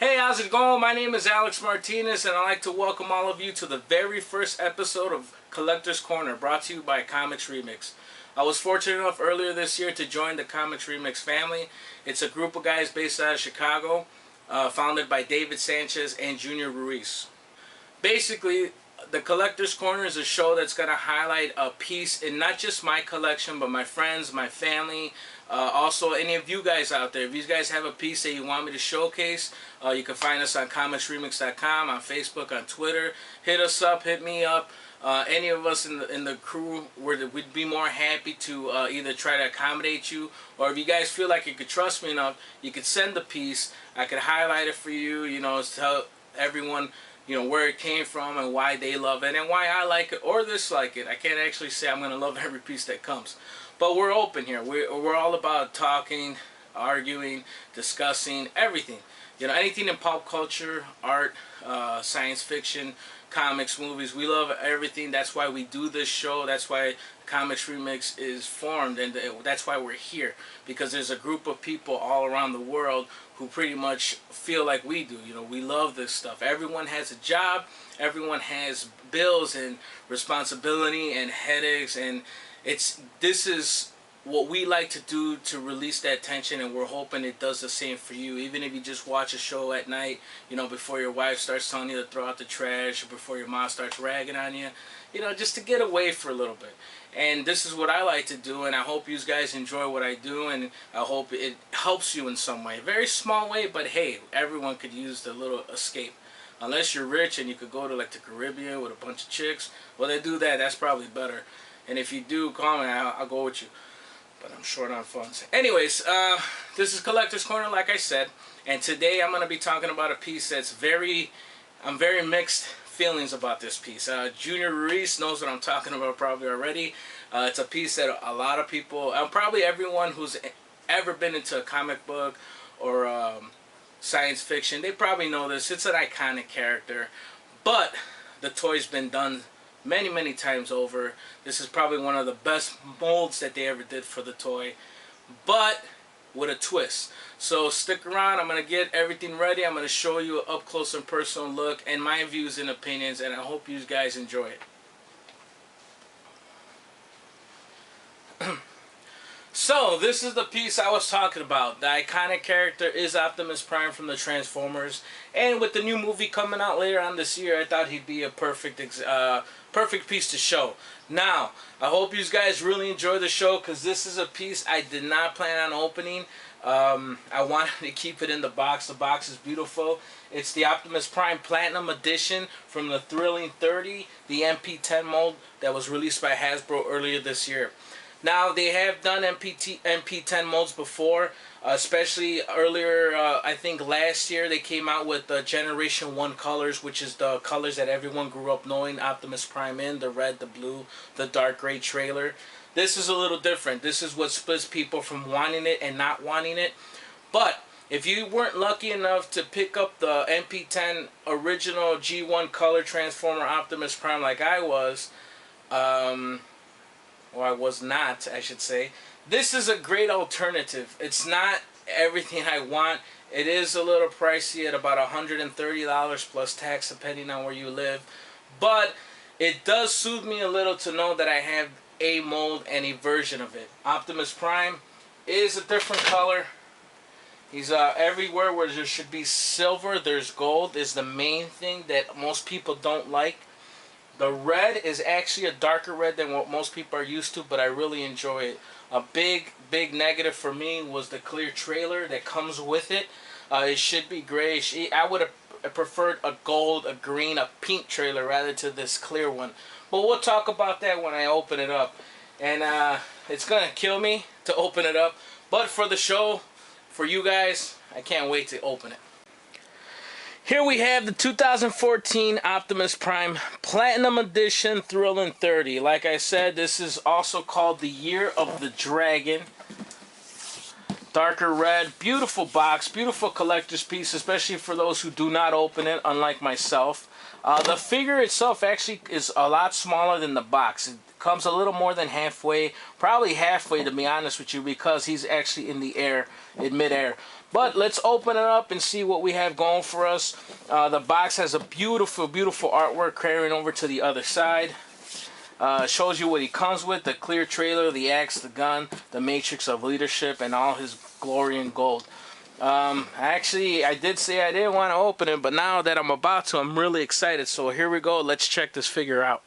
Hey, how's it going? My name is Alex Martinez, and I'd like to welcome all of you to the very first episode of Collector's Corner, brought to you by Comics Remixed. I was fortunate enough earlier this year to join the Comics Remixed family. It's a group of guys based out of Chicago, founded by David Sanchez and Junior Ruiz. Basically, the Collector's Corner is a show that's going to highlight a piece in not just my collection, but my friends, my family, also any of you guys out there. If you guys have a piece that you want me to showcase, you can find us on comicsremix.com, on Facebook, on Twitter. Hit us up, hit me up. Any of us in the crew, we'd be more happy to either try to accommodate you, or if you guys feel like you could trust me enough, you could send the piece. I could highlight it for you, tell everyone where it came from and why they love it and why I like it or dislike it. I can't actually say I'm going to love every piece that comes. But we're open here. We're all about talking, arguing, discussing, everything. Anything in pop culture, art, science fiction, comics, movies. We love everything. That's why we do this show. That's why Comics Remix is formed, and that's why we're here, because there's a group of people all around the world who pretty much feel like we do. We love this stuff. Everyone has a job. Everyone has bills and responsibility and headaches, and this is what we like to do to release that tension, and we're hoping it does the same for you. Even if you just watch a show at night, before your wife starts telling you to throw out the trash, or before your mom starts ragging on you, just to get away for a little bit. And this is what I like to do, and I hope you guys enjoy what I do, and I hope it helps you in some way. Very small way, but hey, everyone could use the little escape. Unless you're rich and you could go to like the Caribbean with a bunch of chicks, well, they do that. That's probably better. And if you do, call me. I'll go with you. But I'm short on funds. Anyways, this is Collector's Corner, like I said. And today I'm going to be talking about a piece that's I'm very mixed feelings about this piece. Junior Ruiz knows what I'm talking about probably already. It's a piece that a lot of people, probably everyone who's ever been into a comic book or science fiction, they probably know this. It's an iconic character. But the toy's been done many times over. This is probably one of the best molds that they ever did for the toy, but with a twist. So stick around. I'm going to get everything ready. I'm going to show you an up close and personal look and my views and opinions, and I hope you guys enjoy it. So this is the piece I was talking about. The iconic character is Optimus Prime from the Transformers, and with the new movie coming out later on this year, I thought he'd be a perfect piece to show. Now, I hope you guys really enjoy the show, because this is a piece I did not plan on opening. I wanted to keep it in the box. The box is beautiful. It's the Optimus Prime Platinum Edition from the Thrilling 30, the MP10 mold that was released by Hasbro earlier this year. Now, they have done MP10 molds before, especially earlier, I think last year, they came out with the Generation 1 colors, which is the colors that everyone grew up knowing Optimus Prime in, the red, the blue, the dark gray trailer. This is a little different. This is what splits people from wanting it and not wanting it. But if you weren't lucky enough to pick up the MP10 original G1 color Transformer Optimus Prime like I was, or I was not, I should say, this is a great alternative. It's not everything I want. It is a little pricey at about $130 plus tax depending on where you live. But it does soothe me a little to know that I have a mold and a version of it. Optimus Prime is a different color. He's everywhere where there should be silver, there's gold. Is the main thing that most people don't like. The red is actually a darker red than what most people are used to, but I really enjoy it. A big negative for me was the clear trailer that comes with it. It should be grayish. I would have preferred a gold, a green, a pink trailer rather to this clear one. But we'll talk about that when I open it up. And it's going to kill me to open it up. But for the show, for you guys, I can't wait to open it. Here we have the 2014 Optimus Prime Platinum Edition Thrilling 30. Like I said, this is also called the Year of the Dragon. Darker red, beautiful box, beautiful collector's piece, especially for those who do not open it, unlike myself. The figure itself actually is a lot smaller than the box. It comes a little more than halfway, probably halfway to be honest with you, because he's actually in the air, in midair. But let's open it up and see what we have going for us. The box has a beautiful, beautiful artwork carrying over to the other side. Shows you what he comes with: the clear trailer, the axe, the gun, the matrix of leadership, and all his glory and gold. Actually, I did say I didn't want to open it, but now that I'm about to, I'm really excited. So here we go. Let's check this figure out.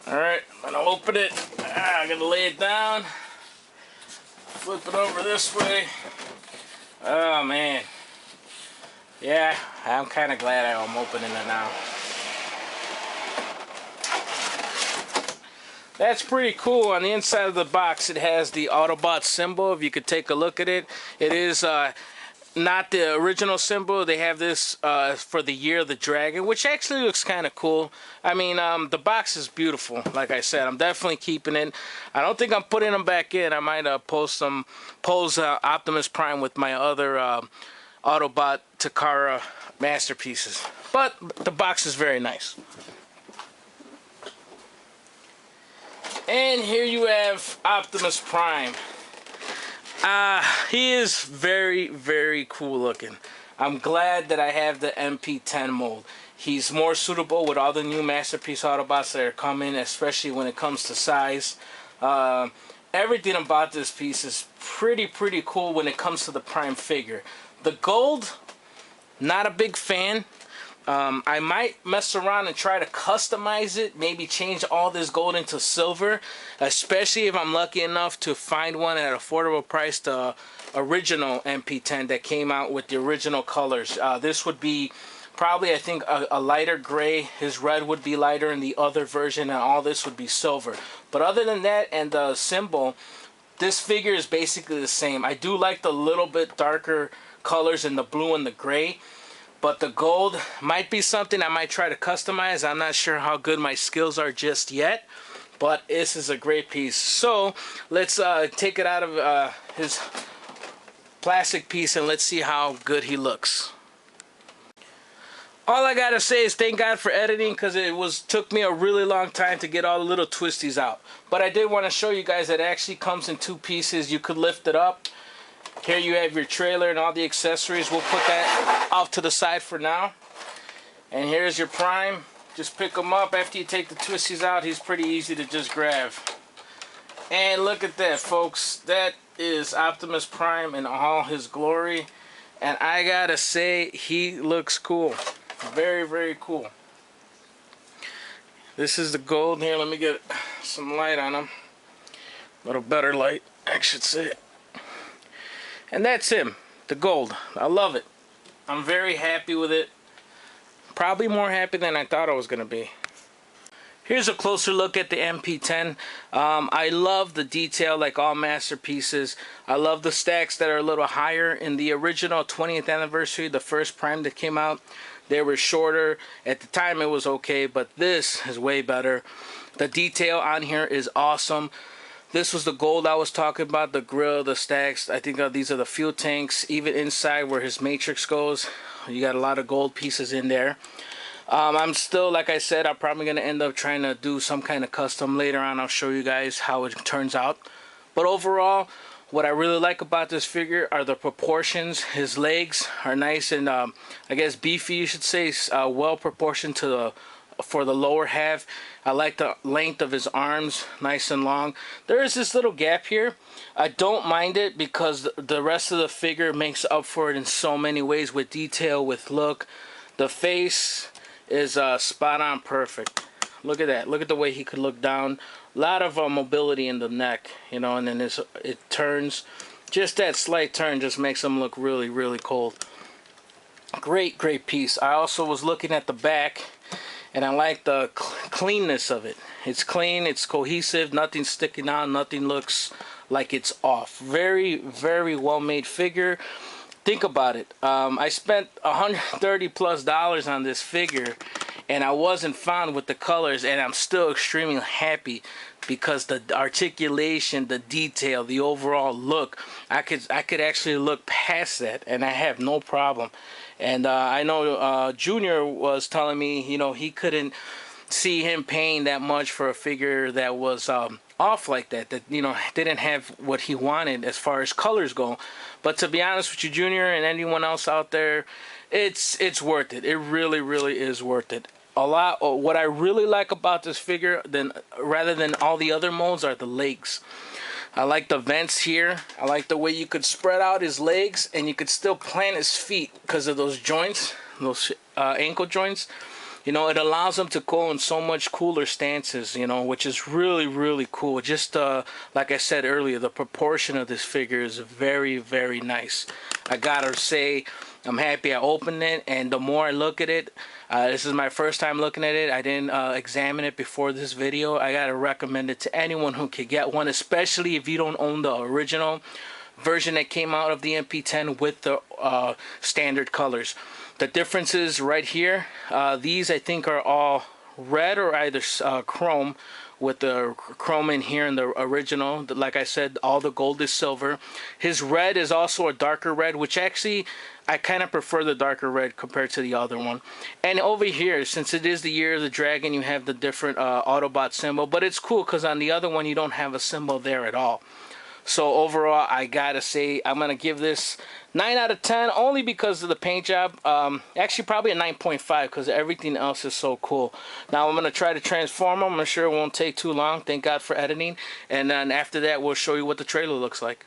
Alright, I'm going to open it. I'm going to lay it down. Flip it over this way. Oh, man. Yeah, I'm kind of glad I'm opening it now. That's pretty cool. On the inside of the box, it has the Autobot symbol. If you could take a look at it, it is not the original symbol. They have this for the Year of the Dragon, which actually looks kind of cool. I mean, the box is beautiful. Like I said, I'm definitely keeping it. I don't think I'm putting them back in. I might pose Optimus Prime with my other Autobot Takara masterpieces. But the box is very nice. And here you have Optimus Prime. He is very, very cool looking. I'm glad that I have the MP10 mold. He's more suitable with all the new Masterpiece Autobots that are coming, especially when it comes to size. Everything about this piece is pretty cool when it comes to the Prime figure. The gold, not a big fan. I might mess around and try to customize it, maybe change all this gold into silver, especially if I'm lucky enough to find one at an affordable price, the original MP10 that came out with the original colors. This would be probably, I think, a lighter gray. His red would be lighter in the other version, and all this would be silver. But other than that and the symbol, this figure is basically the same. I do like the little bit darker colors in the blue and the gray. But the gold might be something I might try to customize. I'm not sure how good my skills are just yet. But this is a great piece. So let's take it out of his plastic piece and let's see how good he looks. All I gotta say is thank God for editing, because it took me a really long time to get all the little twisties out. But I did want to show you guys that it actually comes in two pieces. You could lift it up. Here you have your trailer and all the accessories. We'll put that off to the side for now. And here's your Prime. Just pick him up. After you take the twisties out, he's pretty easy to just grab. And look at that, folks. That is Optimus Prime in all his glory. And I gotta say, he looks cool. Very, very cool. This is the gold. Here, let me get some light on him. A little better light, I should say. And that's him, the gold. I love it. I'm very happy with it. Probably more happy than I thought I was going to be. Here's a closer look at the MP10. I love the detail like all masterpieces. I love the stacks that are a little higher. In the original 20th anniversary, the first Prime that came out, they were shorter. At the time it was okay, but this is way better. The detail on here is awesome. This was the gold I was talking about, the grill, the stacks. I think these are the fuel tanks. Even inside where his matrix goes, you got a lot of gold pieces in there. I'm still, like I said, I'm probably going to end up trying to do some kind of custom later on. I'll show you guys how it turns out. But overall, what I really like about this figure are the proportions. His legs are nice and I guess beefy, you should say, well proportioned to for the lower half. I like the length of his arms, nice and long. There is this little gap here. I don't mind it because the rest of the figure makes up for it in so many ways, with detail, with look. The face is spot on perfect. Look at that. Look at the way he could look down. A lot of mobility in the neck, you know, and then it turns. Just that slight turn just makes him look really, really cold. Great, great piece. I also was looking at the back, and I like the cleanness of it. It's clean, it's cohesive, nothing sticking out, nothing looks like it's off. Very, very well made figure. Think about it. I spent $130+ on this figure, and I wasn't fond with the colors, and I'm still extremely happy because the articulation, the detail, the overall look, I could actually look past that, and I have no problem. And I know Junior was telling me, you know, he couldn't see him paying that much for a figure that was off like that, that, you know, didn't have what he wanted as far as colors go. But to be honest with you, Junior, and anyone else out there, it's worth it. It really, really is worth it. A lot. What I really like about this figure, then rather than all the other molds, are the legs. I like the vents here. I like the way you could spread out his legs and you could still plant his feet because of those joints, those ankle joints. You know, it allows them to go in so much cooler stances, you know, which is really, really cool. Just like I said earlier, the proportion of this figure is very, very nice. I gotta say, I'm happy I opened it, and the more I look at it, this is my first time looking at it. I didn't examine it before this video. I gotta recommend it to anyone who could get one, especially if you don't own the original version that came out of the MP10 with the standard colors. The differences right here, these I think are all red or either chrome, with the chrome in here in the original. Like I said, all the gold is silver. His red is also a darker red, which actually I kind of prefer the darker red compared to the other one. And over here, since it is the Year of the Dragon, you have the different Autobot symbol, but it's cool because on the other one you don't have a symbol there at all. So overall, I gotta say, I'm gonna give this 9 out of 10 only because of the paint job. Actually, probably a 9.5 because everything else is so cool. Now I'm gonna try to transform them. I'm sure it won't take too long. Thank God for editing. And then after that, we'll show you what the trailer looks like.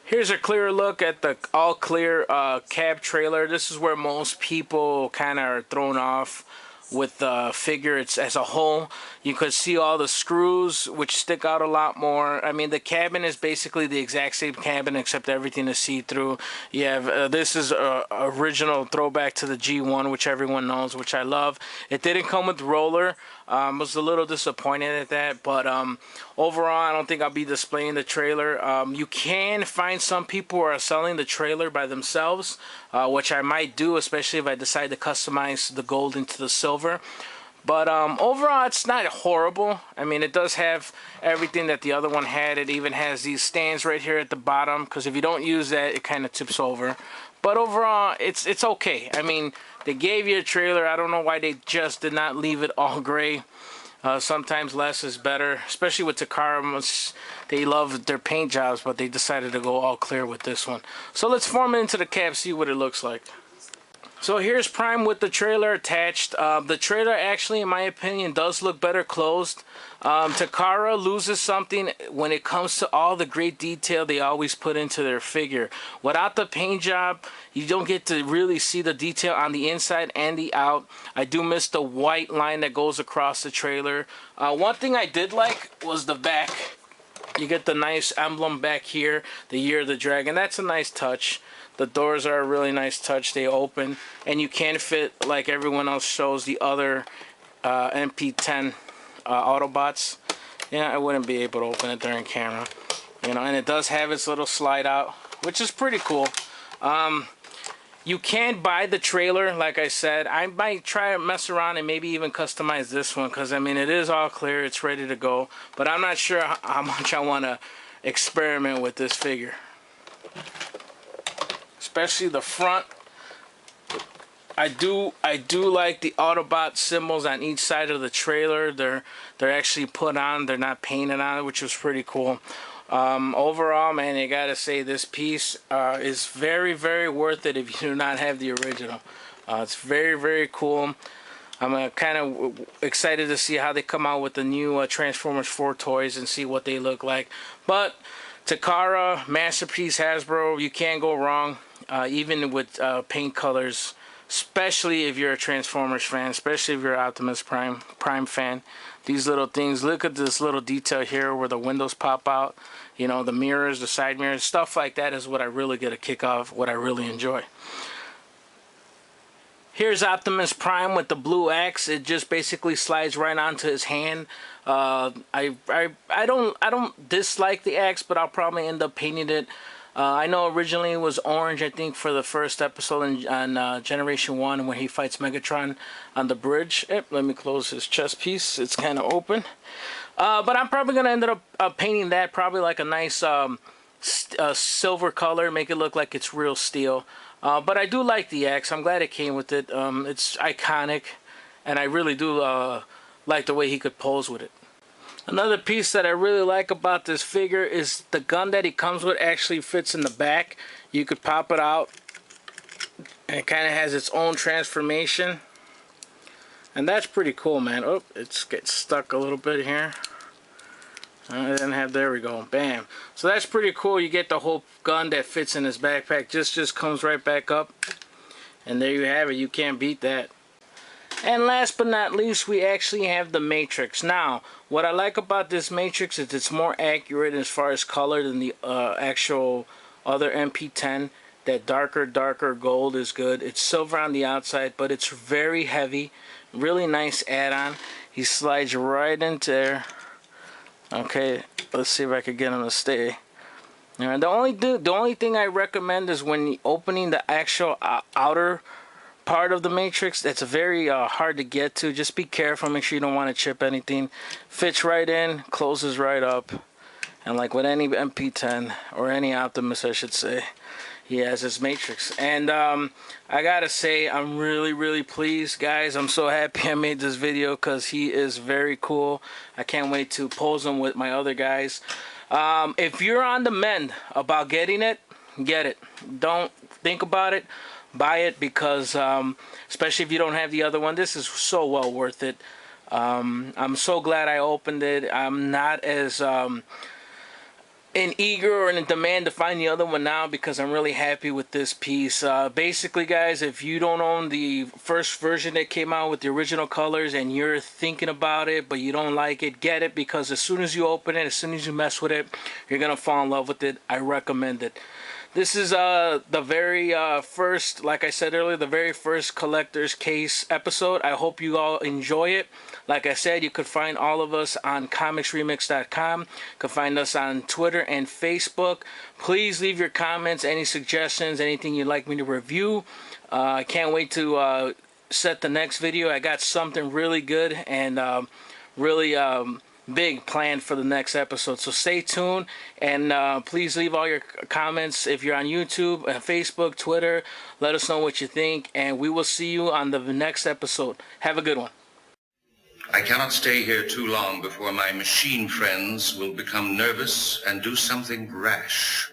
Here's a clearer look at the all clear cab trailer. This is where most people kind of are thrown off with the figure as a whole. You could see all the screws, which stick out a lot more. I mean, the cabin is basically the exact same cabin except everything is see-through. You have this is a original throwback to the G1, which everyone knows, which I love. It didn't come with roller. Was a little disappointed at that, but overall, I don't think I'll be displaying the trailer. You can find some people who are selling the trailer by themselves, which I might do, especially if I decide to customize the gold into the silver. But overall, it's not horrible. I mean, it does have everything that the other one had. It even has these stands right here at the bottom, because if you don't use that, it kind of tips over. But overall, it's okay. I mean, they gave you a trailer. I don't know why they just did not leave it all gray. Sometimes less is better, especially with Takara. They love their paint jobs, but they decided to go all clear with this one. So let's form it into the cab, see what it looks like. So here's Prime with the trailer attached. The trailer actually, in my opinion, does look better closed. Takara loses something when it comes to all the great detail they always put into their figure. Without the paint job, you don't get to really see the detail on the inside and the out. I do miss the white line that goes across the trailer. One thing I did like was the back. You get the nice emblem back here, the Year of the Dragon. That's a nice touch. The doors are a really nice touch. They open, and you can fit, like everyone else shows, the other MP10 Autobots. Yeah, I wouldn't be able to open it during camera. You know, and it does have its little slide out, which is pretty cool. You can buy the trailer, like I said. I might try to mess around and maybe even customize this one, because I mean, it is all clear, it's ready to go. But I'm not sure how much I want to experiment with this figure. Especially the front. I do like the Autobot symbols on each side of the trailer. They're actually put on, they're not painted on it, which was pretty cool. Overall, man, I gotta say this piece is very, very worth it if you do not have the original. It's very, very cool. I'm kind of excited to see how they come out with the new Transformers 4 toys and see what they look like. But Takara, Masterpiece, Hasbro, you can't go wrong, even with paint colors, especially if you're a Transformers fan, especially if you're an Optimus Prime fan. These little things, look at this little detail here where the windows pop out, you know, the mirrors, the side mirrors, stuff like that is what I really get a kick off, what I really enjoy. Here's Optimus Prime with the blue axe. It just basically slides right onto his hand. I don't dislike the axe, but I'll probably end up painting it. I know originally it was orange, I think, for the first episode on Generation 1 when he fights Megatron on the bridge. Yep, let me close his chest piece. It's kind of open. But I'm probably going to end up painting that probably like a nice silver color, make it look like it's real steel. But I do like the axe. I'm glad it came with it. It's iconic, and I really do like the way he could pose with it. Another piece that I really like about this figure is the gun that he comes with actually fits in the back. You could pop it out, and it kind of has its own transformation. And that's pretty cool, man. Oh, it's gets stuck a little bit here. I didn't have, there we go, bam. So that's pretty cool. You get the whole gun that fits in his backpack. Just comes right back up. And there you have it. You can't beat that. And last but not least, we actually have the Matrix. Now, what I like about this Matrix is it's more accurate as far as color than the actual other MP10. That darker gold is good. It's silver on the outside, but it's very heavy. Really nice add-on. He slides right into there. Okay, let's see if I can get him to stay. Now, the only thing I recommend is when opening the actual outer part of the Matrix, that's very hard to get to. Just be careful, make sure you don't want to chip anything. Fits right in, closes right up, and like with any MP10 or any Optimus, I should say, he has his Matrix. And I gotta say, I'm really pleased, guys. I'm so happy I made this video because he is very cool. I can't wait to pose him with my other guys. If you're on the mend about getting it, get it. Don't think about it. Buy it, because especially if you don't have the other one, this is so well worth it. I'm so glad I opened it. I'm not as in eager or in demand to find the other one now, because I'm really happy with this piece. Basically, guys, if you don't own the first version that came out with the original colors and you're thinking about it but you don't like it, get it, because as soon as you open it, as soon as you mess with it, you're gonna fall in love with it. I recommend it. This is the very first, like I said earlier, the very first collector's case episode. I hope you all enjoy it. Like I said, you could find all of us on comicsremix.com. You can find us on Twitter and Facebook. Please leave your comments, any suggestions, anything you'd like me to review. I can't wait to set the next video. I got something really good and really big planned for the next episode, so stay tuned. And please leave all your comments if you're on YouTube, Facebook, Twitter. Let us know what you think, and we will see you on the next episode. Have a good one. I cannot stay here too long before my machine friends will become nervous and do something rash.